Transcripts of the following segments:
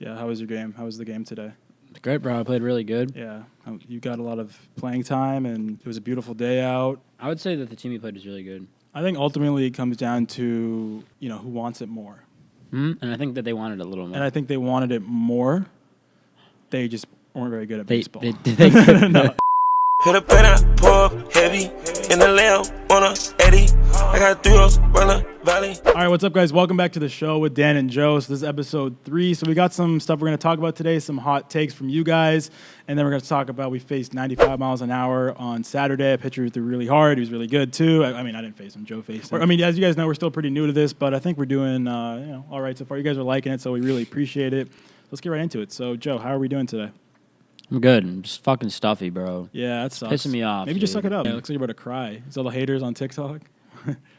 Yeah, how was your game? How was the game today? Great, bro. I played really good. Yeah, you got a lot of playing time, and it was a beautiful day out. I would say that the team you played was really good. I think ultimately it comes down to, who wants it more. Mm-hmm. And I think that they wanted a little more. And I think they wanted it more. They just weren't very good at baseball. They could, no. Hit a pen out, pour up heavy. In the lamb, on a Eddie. I got 3 rows, run a valley. All right, what's up, guys? Welcome back to the show with Dan and Joe. So this is episode 3. So we got some stuff we're going to talk about today, some hot takes from you guys. And then we're going to talk about we faced 95 miles an hour on Saturday. A pitcher who threw really hard. He was really good, too. I mean, I didn't face him. Joe faced him. I mean, as you guys know, we're still pretty new to this, but I think we're doing all right so far. You guys are liking it, so we really appreciate it. Let's get right into it. So, Joe, how are we doing today? I'm good. I'm just fucking stuffy, bro. Yeah, that sucks. Pissing me off. Maybe just dude. suck it up. Yeah, it looks like you're about to cry. Is all the haters on TikTok?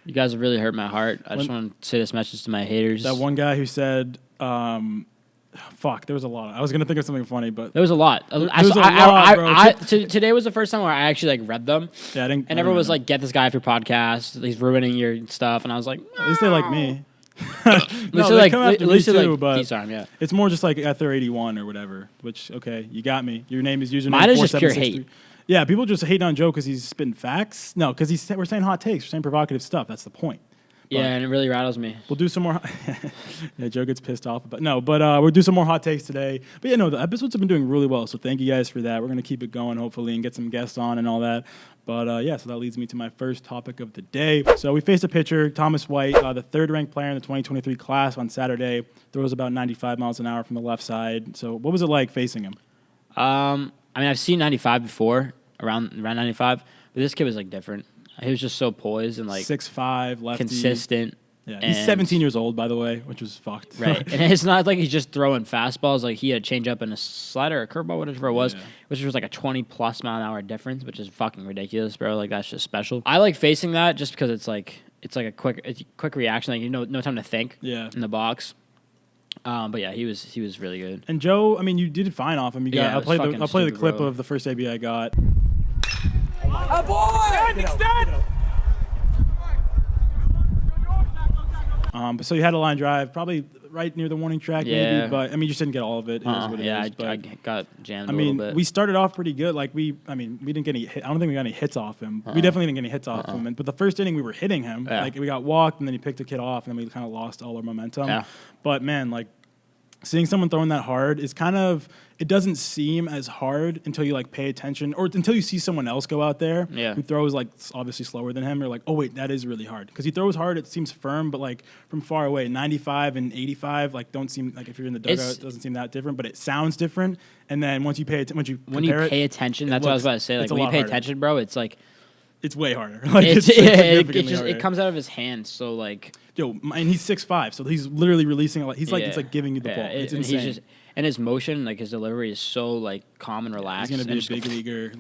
You guys have really hurt my heart. I just want to say this message to my haters. That one guy who said, fuck, there was a lot. I was going to think of something funny, but... There was a lot. Today was the first time where I actually read them. Yeah, and everyone was like, get this guy off your podcast. He's ruining your stuff. And I was like, at least they like me. At least they like DSARM, yeah. It's more just like Ep.3 or whatever, which, okay, you got me. Your name is username. Mine is just pure hate. Yeah, people just hate on Joe because he's spitting facts. No, because we're saying hot takes. We're saying provocative stuff. That's the point. But yeah, and it really rattles me. We'll do some more. Yeah, Joe gets pissed off. But we'll do some more hot takes today. But yeah, no, the episodes have been doing really well. So thank you guys for that. We're going to keep it going, hopefully, and get some guests on and all that. But so that leads me to my first topic of the day. So we faced a pitcher, Thomas White, the third-ranked player in the 2023 class on Saturday. Throws about 95 miles an hour from the left side. So what was it like facing him? I mean, I've seen 95 before, around 95, but this kid was different. He was just so poised and 6'5", lefty, consistent. Yeah, he's 17 years old, by the way, which was fucked. Right, and it's not like he's just throwing fastballs. He had a changeup and a slider, or a curveball, whatever it was, which was a 20+ mile an hour difference, which is fucking ridiculous, bro. That's just special. I like facing that just because it's a quick reaction. No time to think. Yeah. In the box. But yeah, he was really good. And Joe, I mean, you did fine off him. I'll play the clip of the first AB I got. Oh, boy! Extend! So you had a line drive, probably right near the warning track, maybe. But I mean, you just didn't get all of it. It is what it is. I got jammed. I mean, a little bit. We started off pretty good. We didn't get any. I don't think we got any hits off him. We definitely didn't get any hits off him. But the first inning, we were hitting him. Yeah. We got walked, and then he picked a kid off, and then we kind of lost all our momentum. Yeah. But man, seeing someone throwing that hard is it doesn't seem as hard until you pay attention or until you see someone else go out there who throws obviously slower than him. You're like, oh wait, that is really hard because he throws hard. It seems firm, but from far away, 95 and 85 don't seem if you're in the dugout, it doesn't seem that different, but it sounds different. And then once you pay attention, that's what I was about to say. When you pay attention, bro, it's way harder. It comes out of his hands. So yo, and he's 6'5", so he's literally releasing it. He's it's giving you the ball. It's insane. And his motion, his delivery is so calm and relaxed. He's gonna be a big leaguer,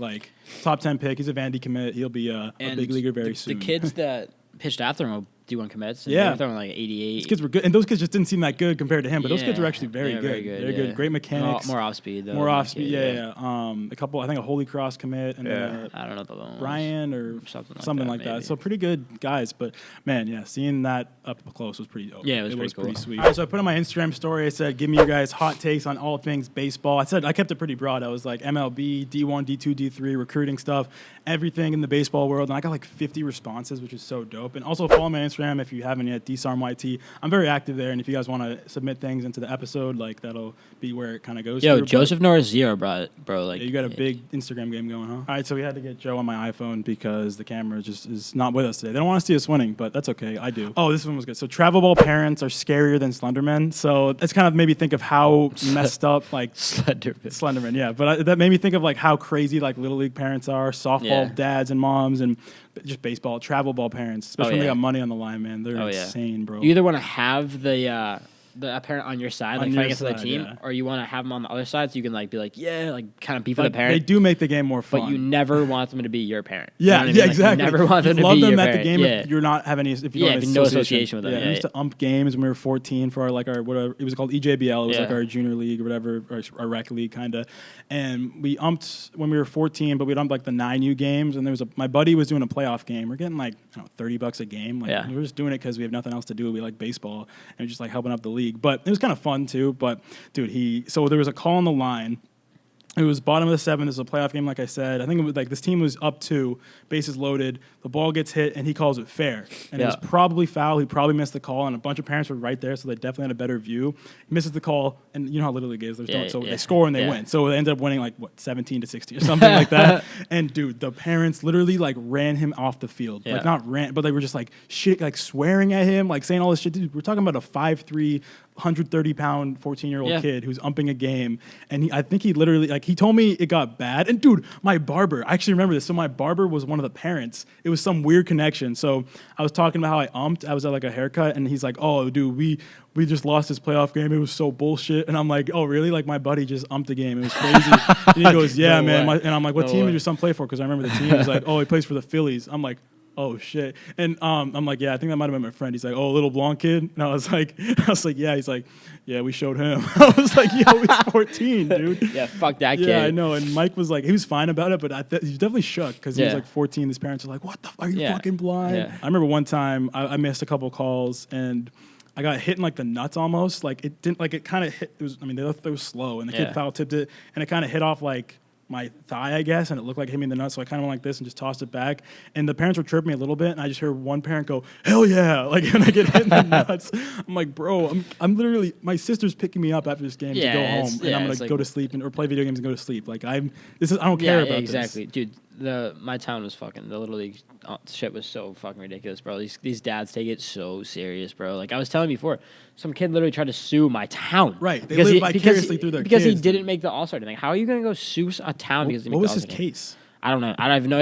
top 10 pick. He's a Vandy commit. He'll be a big leaguer very soon. The kids that pitched after him will D1 commits. And they're throwing 88. These kids were good, and those kids just didn't seem that good compared to him. But those kids were actually very good. They're good. Great mechanics. More off speed though. More off speed. Yeah. A couple. I think a Holy Cross commit and I don't know the loans. Brian or something like that. So pretty good guys. But man, yeah, seeing that up close was pretty dope. Yeah, it was pretty sweet. All right, so I put on my Instagram story. I said, "Give me your guys' hot takes on all things baseball." I kept it pretty broad. I was like MLB, D1, D2, D3, recruiting stuff, everything in the baseball world, and I got 50 responses, which is so dope. And also follow my Instagram if you haven't yet, DSARM YT. I'm very active there, and if you guys want to submit things into the episode, that'll be where it kind of goes. Yo, Joseph Norazio, bro. You got a big Instagram game going, huh? All right, so we had to get Joe on my iPhone because the camera just is not with us today. They don't want to see us winning, but that's okay. I do. Oh, this one was good. So travel ball parents are scarier than Slendermen. So that's kind of made me think of how messed up Slenderman, yeah. But that made me think of how crazy Little League parents are, softball dads and moms, and just baseball, travel ball parents, especially when they got money on the line, man. They're insane, bro. You either want to have the parent on your side, fighting against the team, or you want to have them on the other side so you can kind of beef with the parent. They do make the game more fun, but you never want them to be your parent. Yeah, you know exactly. You never want them to be your parent. Love them at the game if you're not having any. If you don't have no association with them. Yeah, we used to ump games when we were 14 for our whatever it was called EJBL. It was our junior league or whatever, or our rec league kind of. And we umped when we were 14, but we'd ump the 9U games. And my buddy was doing a playoff game. We're getting $30 a game. We were just doing it because we have nothing else to do. We like baseball and we're just helping out the league. league. But it was kind of fun too. But dude, so there was a call on the line. It was bottom of the 7th. It was a playoff game, like I said. I think it was like this team was up 2, bases loaded. The ball gets hit, and he calls it fair. And it was probably foul. He probably missed the call, and a bunch of parents were right there, so they definitely had a better view. He misses the call, and you know how Little League is. They score and they win. So they ended up winning 17-60 or something like that. And dude, the parents literally ran him off the field. Like not ran, but they were just shit, swearing at him, saying all this shit. Dude, we're talking about a 5'3", 130-pound 14-year-old kid who's umping a game, and I think he literally he told me it got bad. And dude, my barber, I actually remember this. So my barber was one of the parents. It was some weird connection. So I was talking about how I umped. I was at a haircut, and he's like, "Oh, dude, we just lost this playoff game. It was so bullshit." And I'm like, "Oh, really?" My buddy just umped a game. It was crazy. And he goes, "Yeah, man." And I'm like, "What team did your son play for?" Because I remember the team. He's like, "Oh, he plays for the Phillies." I'm like, "Oh shit!" And I'm like, "Yeah, I think that might have been my friend." He's like, "Oh, little blonde kid," and I was like, "Yeah." He's like, "Yeah, we showed him." I was like, "Yo, he's 14, dude." Yeah, fuck that kid. Yeah, I know. And Mike was he was fine about it, but he was definitely shook because he was 14. His parents were like, "What the fuck? Are you fucking blind?" Yeah. I remember one time I missed a couple calls and I got hit in the nuts almost. It didn't it kind of hit. It was they were slow and the kid foul tipped it and it kind of hit off my thigh, I guess, and it looked like it hit me in the nuts, so I kind of went like this and just tossed it back. And the parents were chirping me a little bit, and I just heard one parent go, "Hell yeah!" When I get hit in the nuts. I'm like, bro, I'm literally, my sister's picking me up after this game to go home, and I'm gonna go to sleep or play video games and go to sleep. I don't care about exactly, this. Dude. My town was fucking, the Little League shit was so fucking ridiculous, bro. These dads take it so serious, bro. I was telling you before, some kid literally tried to sue my town. Right. They live vicariously through their because kids. He didn't make the All-Star team. How are you going to go sue a town because he didn't make the All-Star team? What was his case? I don't know. I have no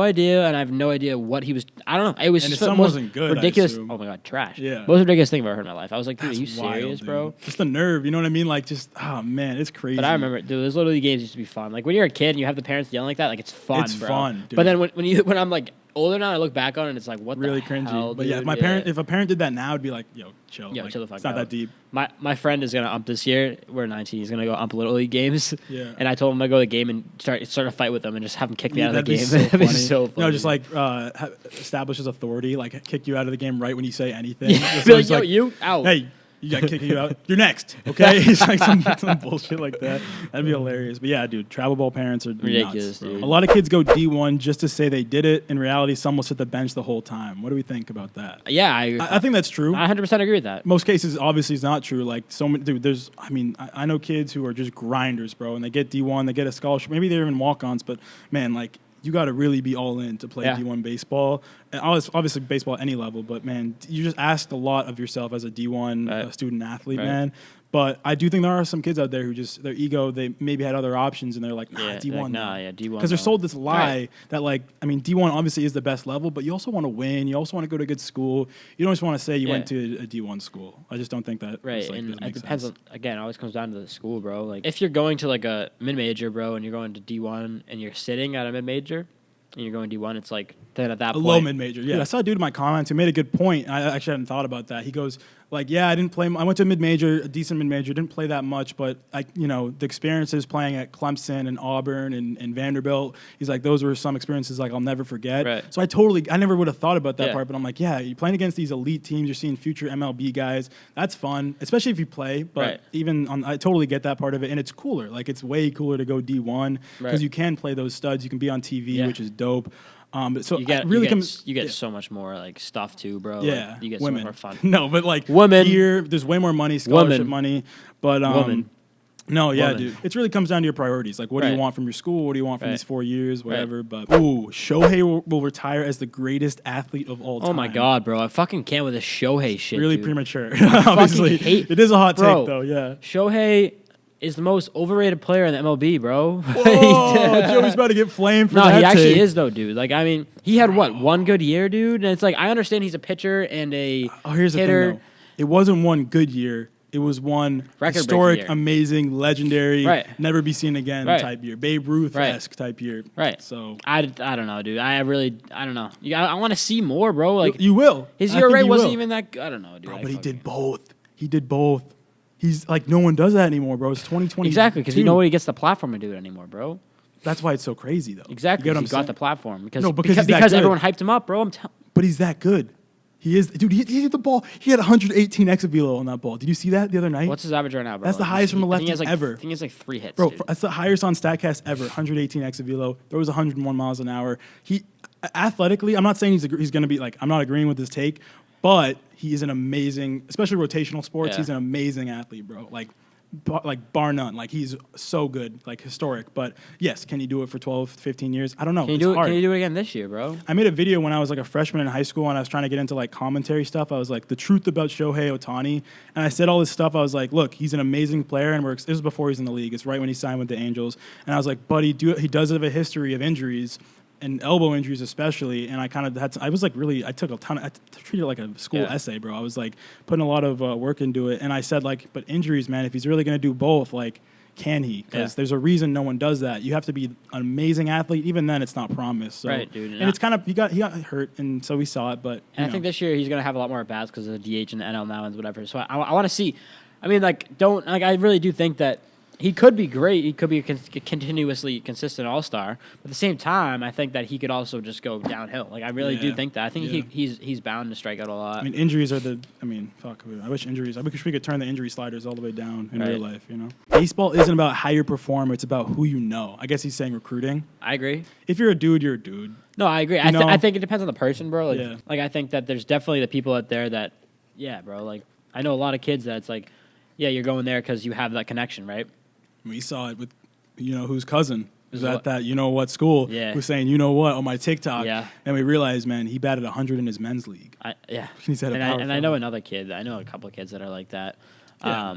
idea. And I have no idea what he was. I don't know. It was and just his son wasn't good, ridiculous. Oh my god, trash. Yeah. Most ridiculous thing I've ever heard in my life. I was like, dude, That's are you serious, wild, bro? Just the nerve. You know what I mean? Oh man, it's crazy. But I remember, dude, those Little League games used to be fun. When you're a kid and you have the parents yelling like that, it's fun. It's bro. fun, dude. But then when I'm older now, I look back on it and it's what really the cringy. hell, But dude? if a parent did that now, it'd be like, yo, chill. Yo, chill the fuck It's not out. that deep. My friend is gonna ump this year. We're 19. He's gonna go ump Little League games. Yeah. And I told him to go to the game and start a fight with him and just have him kick me out of the game. That'd be so funny. funny. No, just establish his authority, kick you out of the game right when you say anything. Yeah. Be like, yo, you out. Hey, you got to kick you out. You're next, okay? He's some bullshit like that. That'd be hilarious. But yeah, dude, travel ball parents are ridiculous, nuts, bro. dude. A lot of kids go D1 just to say they did it. In reality, some will sit the bench the whole time. What do we think about that? Yeah, I think that's true. I 100% agree with that. Most cases, obviously, it's not true. Dude, I know kids who are just grinders, bro, and they get D1, they get a scholarship. Maybe they're even walk-ons, but man, you got to really be all in to play D1 baseball. And obviously, baseball at any level, but man, you just ask a lot of yourself as a D1 student athlete, man. But I do think there are some kids out there who just, their ego, they maybe had other options, and they're like, nah, D1. D1. Because they're sold this lie that, D1 obviously is the best level, but you also want to win. You also want to go to a good school. You don't just want to say you went to a D1 school. I just don't think that. Right, and it depends on, again, it always comes down to the school, bro. If you're going to a mid-major, bro, and you're going to D1, and you're sitting at a mid-major, and you're going D1, it's then at that point. A low mid-major, yeah. I saw a dude in my comments who made a good point. I actually hadn't thought about that. He goes, yeah, I didn't play. I went to a mid-major, a decent mid-major, didn't play that much, but the experiences playing at Clemson and Auburn and Vanderbilt, he's like, those were some experiences I'll never forget. Right. So I never would have thought about that part, but I'm like, yeah, you're playing against these elite teams, you're seeing future MLB guys. That's fun, especially if you play, but I totally get that part of it, and it's cooler. It's way cooler to go D1 because you can play those studs, you can be on TV, which is dope. So you get so much more stuff too, bro. Yeah, you get women. so much more fun. No, but women here, there's way more money, scholarship money. But women. No, yeah, dude. It really comes down to your priorities. What do you want from your school? What do you want from these 4 years? Whatever. But Shohei will retire as the greatest athlete of all time. Oh my god, bro! I fucking can't with this Shohei shit. Really dude. premature. Obviously, it is a hot take, though. Yeah. Shohei is the most overrated player in the MLB, bro. Whoa, Joey's about to get flamed for that. No, he actually take. is though, dude. He had one good year, dude, and it's I understand he's a pitcher and a here's hitter. The thing, though. It wasn't one good year. It was one historic, amazing, legendary, never be seen again type year, Babe Ruth-esque type year. Right. So I don't know, dude. I don't know. I want to see more, bro. You will. His ERA rate wasn't even that good. I don't know, dude. Bro, but he did both. He did both. He's no one does that anymore, bro. It's 2020. Exactly, because nobody gets the platform to do it anymore, bro. That's why it's so crazy, though. Exactly, he got the platform. Because everyone hyped him up, bro. But he's that good. He is, dude. He hit the ball. He had 118 exit velo on that ball. Did you see that the other night? What's his average right now, bro? That's the highest from a lefty ever. I think he has like 3 hits, bro. dude. That's the highest on Statcast ever. 118 exit velo. Throws 101 miles an hour. He athletically, I'm not saying he's going to be like. I'm not agreeing with his take, but he is an amazing, especially rotational sports. He's an amazing athlete, bro. Like bar none. Like he's so good, like historic. But yes, can he do it for 12, 15 years? I don't know. Can you do it again this year, bro? I made a video when I was like a freshman in high school and I was trying to get into like commentary stuff. I was like, the truth about Shohei Ohtani. And I said all this stuff. I was like, look, he's an amazing player. And this was before he's in the league. It's right when he signed with the Angels. And I was like, but he does have a history of injuries. And elbow injuries especially, and I kind of had to, I was like really, I treated it like a school essay, bro. I was like putting a lot of work into it, and I said like, but injuries, man, if he's really going to do both, like, can he? Because there's a reason no one does that. You have to be an amazing athlete. Even then, it's not promised. So. Right, dude. And it's kind of, he got hurt, and so we saw it, but. And I think this year he's going to have a lot more at-bats because of the DH and the NL now and whatever. So I want to see, I mean, like, I really do think that he could be great. He could be a continuously consistent all-star. But at the same time, I think that he could also just go downhill. Like, I really do think that. I think he's bound to strike out a lot. I mean, injuries are fuck. I wish we could turn the injury sliders all the way down in real life, you know? Baseball isn't about how you perform. It's about who you know. I guess he's saying recruiting. I agree. If you're a dude, you're a dude. No, I agree. I think it depends on the person, bro. Like, I think that there's definitely the people out there that, bro. Like, I know a lot of kids that it's like, you're going there because you have that connection, right? We saw it with, whose cousin was at that, what school, who's saying, on my TikTok. Yeah. And we realized, man, he batted 100 in his men's league. He's had I know another kid. I know a couple of kids that are like that. Yeah.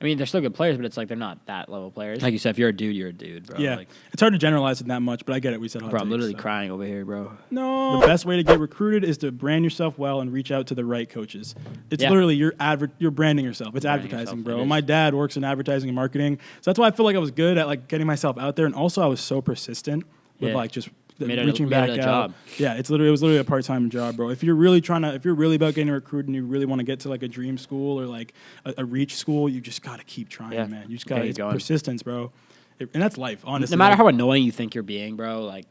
I mean, they're still good players, but it's like they're not that level players. Like you said, if you're a dude, you're a dude, bro. Yeah. Like, it's hard to generalize it that much, but I get it. We said hot bro, I'm takes, literally crying over here, bro. No. The best way to get recruited is to brand yourself well and reach out to the right coaches. It's literally you're branding yourself. It's advertising, bro. My dad works in advertising and marketing, so that's why I feel like I was good at like getting myself out there, and also I was so persistent with like just reaching back out. Job. Yeah, it was literally a part-time job, bro. If you're really about getting recruited and you really want to get to like a dream school or like a reach school, you just got to keep trying, man. You just got to persistence, bro. And that's life, honestly. No matter how annoying you think you're being, bro, like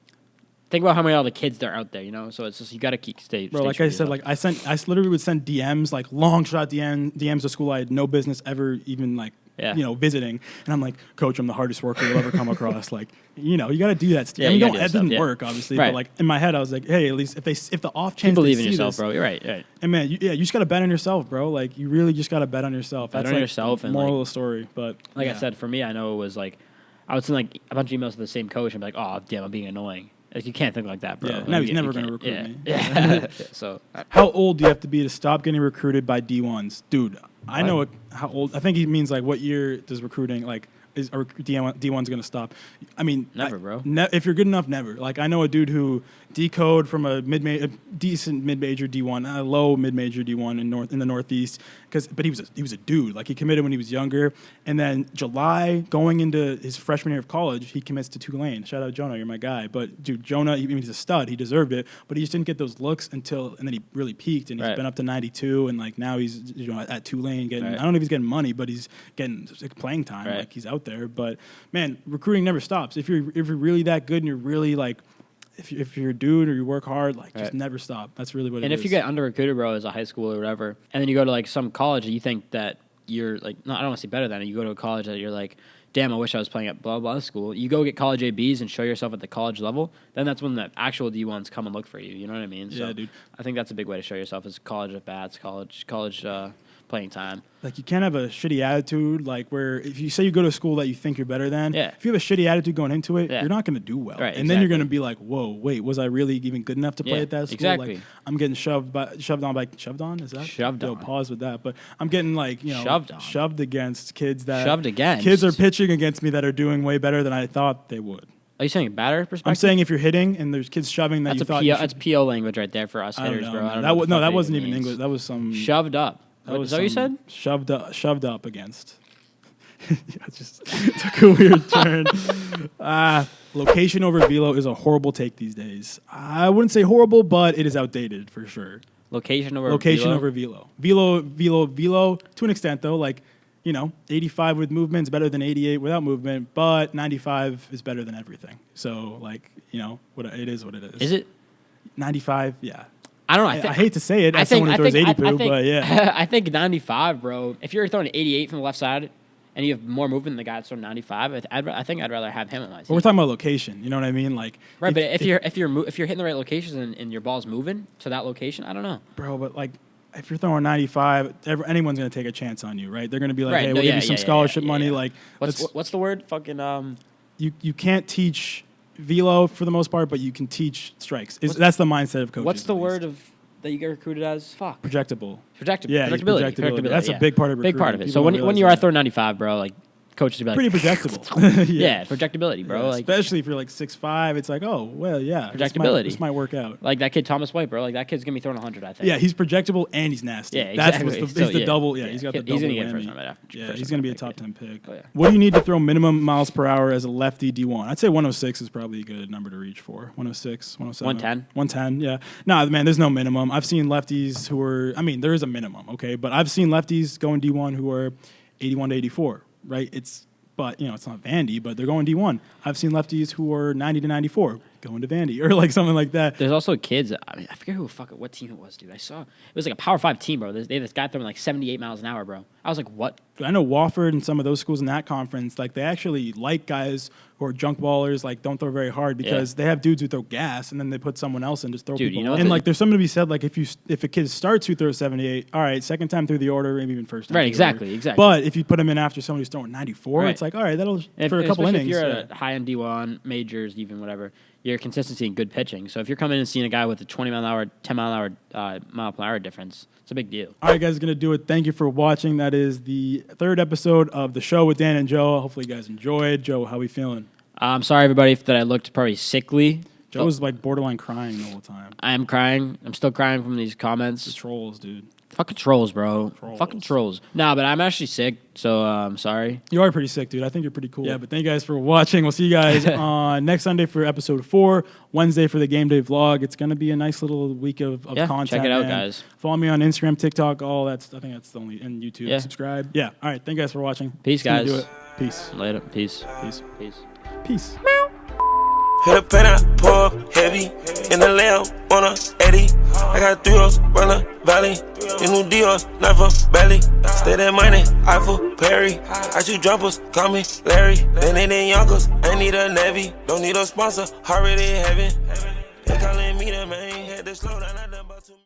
think about how many other kids there are out there, So it's just you got to stay. Bro, like I said, like I literally would send DMs, like long shot DMs to school I had no business ever even like visiting, and I'm like, Coach, I'm the hardest worker you'll ever come across. Like, you got to do that. I mean, it didn't work, obviously, but like in my head, I was like, hey, at least if the off chance believe in yourself, bro. You're right. And man, you just got to bet on yourself, bro. Like, you really just got to bet on yourself. That's like yourself, and moral of the story. But like I said, for me, I know it was like I would send like a bunch of emails to the same coach and be like, oh damn, I'm being annoying. Like, you can't think like that, bro. Yeah, he's never going to recruit me. Yeah. So, how old do you have to be to stop getting recruited by D1s, dude? I know how old. I think he means like what year does recruiting like is D1's going to stop? I mean, never, bro. If you're good enough, never. Like I know a dude who decode from a decent mid-major D1, a low mid-major D1 in the Northeast, but he was a dude. Like he committed when he was younger, and then July going into his freshman year of college, he commits to Tulane. Shout out Jonah, you're my guy. But dude, Jonah, he's a stud. He deserved it, but he just didn't get those looks and then he really peaked, and he's been up to 92, and like now he's at Tulane getting. I don't know if he's getting money, but he's getting like, playing time. Like he's out there. But man, recruiting never stops. If you're really that good and you're really like. If you're a dude or you work hard, like just never stop. That's really what it is. And if you get under recruited, bro, as a high school or whatever, and then you go to like some college and you think that you're like, no, I don't want to say better than it. You go to a college that you're like, damn, I wish I was playing at blah, blah school. You go get college ABs and show yourself at the college level, then that's when the actual D1s come and look for you. You know what I mean? Yeah, dude. I think that's a big way to show yourself is college at bats, college playing time. Like, you can't have a shitty attitude, like, where if you say you go to a school that you think you're better than, if you have a shitty attitude going into it, you're not going to do well. Right, and then you're going to be like, whoa, wait, was I really even good enough to play at that school? Exactly. Like, I'm getting shoved on? Is that? Shoved on. Pause with that. But I'm getting, like, shoved against kids that... Shoved against? Kids are pitching against me that are doing way better than I thought they would. Are you saying batter perspective? I'm saying if you're hitting and there's kids shoving that that's PO language right there for us hitters, bro. That wasn't even English. That was some... Shoved up. Is that what you said? Shoved up against. It just took a weird turn. Location over velo is a horrible take these days. I wouldn't say horrible, but it is outdated for sure. Location over velo. Velo to an extent though. Like, 85 with movement is better than 88 without movement, but 95 is better than everything. So like, what it is what it is. Is it? 95, yeah. I don't know. I hate to say it as someone who throws 80 poo, but yeah. I think 95, bro. If you're throwing 88 from the left side and you have more movement than the guy that's throwing 95, I think I'd rather have him on my team. But we're talking about location. You know what I mean? Like, right, but if you're hitting the right locations and your ball's moving to that location, I don't know, bro. But like, if you're throwing 95, anyone's gonna take a chance on you, right? They're gonna be like, hey, we'll give you some scholarship money. Like, what's the word? Fucking You can't teach velo for the most part, but you can teach strikes. That's the mindset of coaches. What's the word that you get recruited as? Fuck. Projectable. Yeah, projectability. That's a big part of recruiting. Big part of it. So when you are throwing 95, bro, like coaches will be like pretty projectable. yeah, projectability, bro. Yeah, like, especially if you're like 6'5", it's like, oh well, yeah, projectability. This might work out. Like that kid Thomas White, bro. Like that kid's gonna be throwing 100, I think. Yeah, he's projectable and he's nasty. Yeah, exactly. He's the double. Yeah, he's got the double. He's gonna get whammy. first round right after. Yeah, he's gonna be a top 10 pick. Oh, yeah. What do you need to throw minimum miles per hour as a lefty D1? I'd say 106 is probably a good number to reach for. 106, 107. 110. 110. Yeah. No, man, there's no minimum. I've seen lefties who are. I mean, there is a minimum, okay, but I've seen lefties going D1 who are 81 to 84. Right? But, you know, it's not Vandy, but they're going D1. I've seen lefties who are 90 to 94 going to Vandy or like something like that. There's also kids. I forget what team it was, dude. I saw it was like a Power 5 team, bro. They had this guy throwing like 78 miles an hour, bro. I was like, what? I know Wofford and some of those schools in that conference, like they actually like guys who are junk ballers, like don't throw very hard because they have dudes who throw gas and then they put someone else in just throw people. You know, and like there's something to be said, like if a kid starts who throws 78, all right, second time through the order, maybe even first time. Right, exactly. But if you put him in after someone who's throwing 94, it's like, all right, that'll for a couple innings. If you're at a high-end D1, majors, even whatever, your consistency and good pitching. So if you're coming in and seeing a guy with a 20 mile an hour, 10 mile an hour, mile per hour difference, it's a big deal. All right, guys, going to do it. Thank you for watching. That is the third episode of the show with Dan and Joe. Hopefully you guys enjoyed. Joe, how we feeling? I'm sorry, everybody, that I looked probably sickly. Joe was like borderline crying the whole time. I am crying. I'm still crying from these comments. The trolls, dude. Fucking trolls, bro. Fucking trolls. Nah, but I'm actually sick, so I'm sorry. You are pretty sick, dude. I think you're pretty cool. Yeah, but thank you guys for watching. We'll see you guys on next Sunday for episode 4, Wednesday for the game day vlog. It's going to be a nice little week of content. Check it out, guys. Follow me on Instagram, TikTok, all that. I think that's the only, and YouTube. Yeah. Subscribe. Yeah. All right. Thank you guys for watching. Peace, guys. Do it. Peace. Later. Peace. Peace. Peace. Peace. Hit a pen, I pour up heavy. In the lamb, on a Eddie. I got 3 O's, Runner Valley. These new Dior's, not for belly. Stay that money, Eiffel, Perry. I shoot jumpers, call me Larry. Then they in Yonkers, I need a Navy. Don't need a sponsor, already heaven. They calling me the man, had to slow down.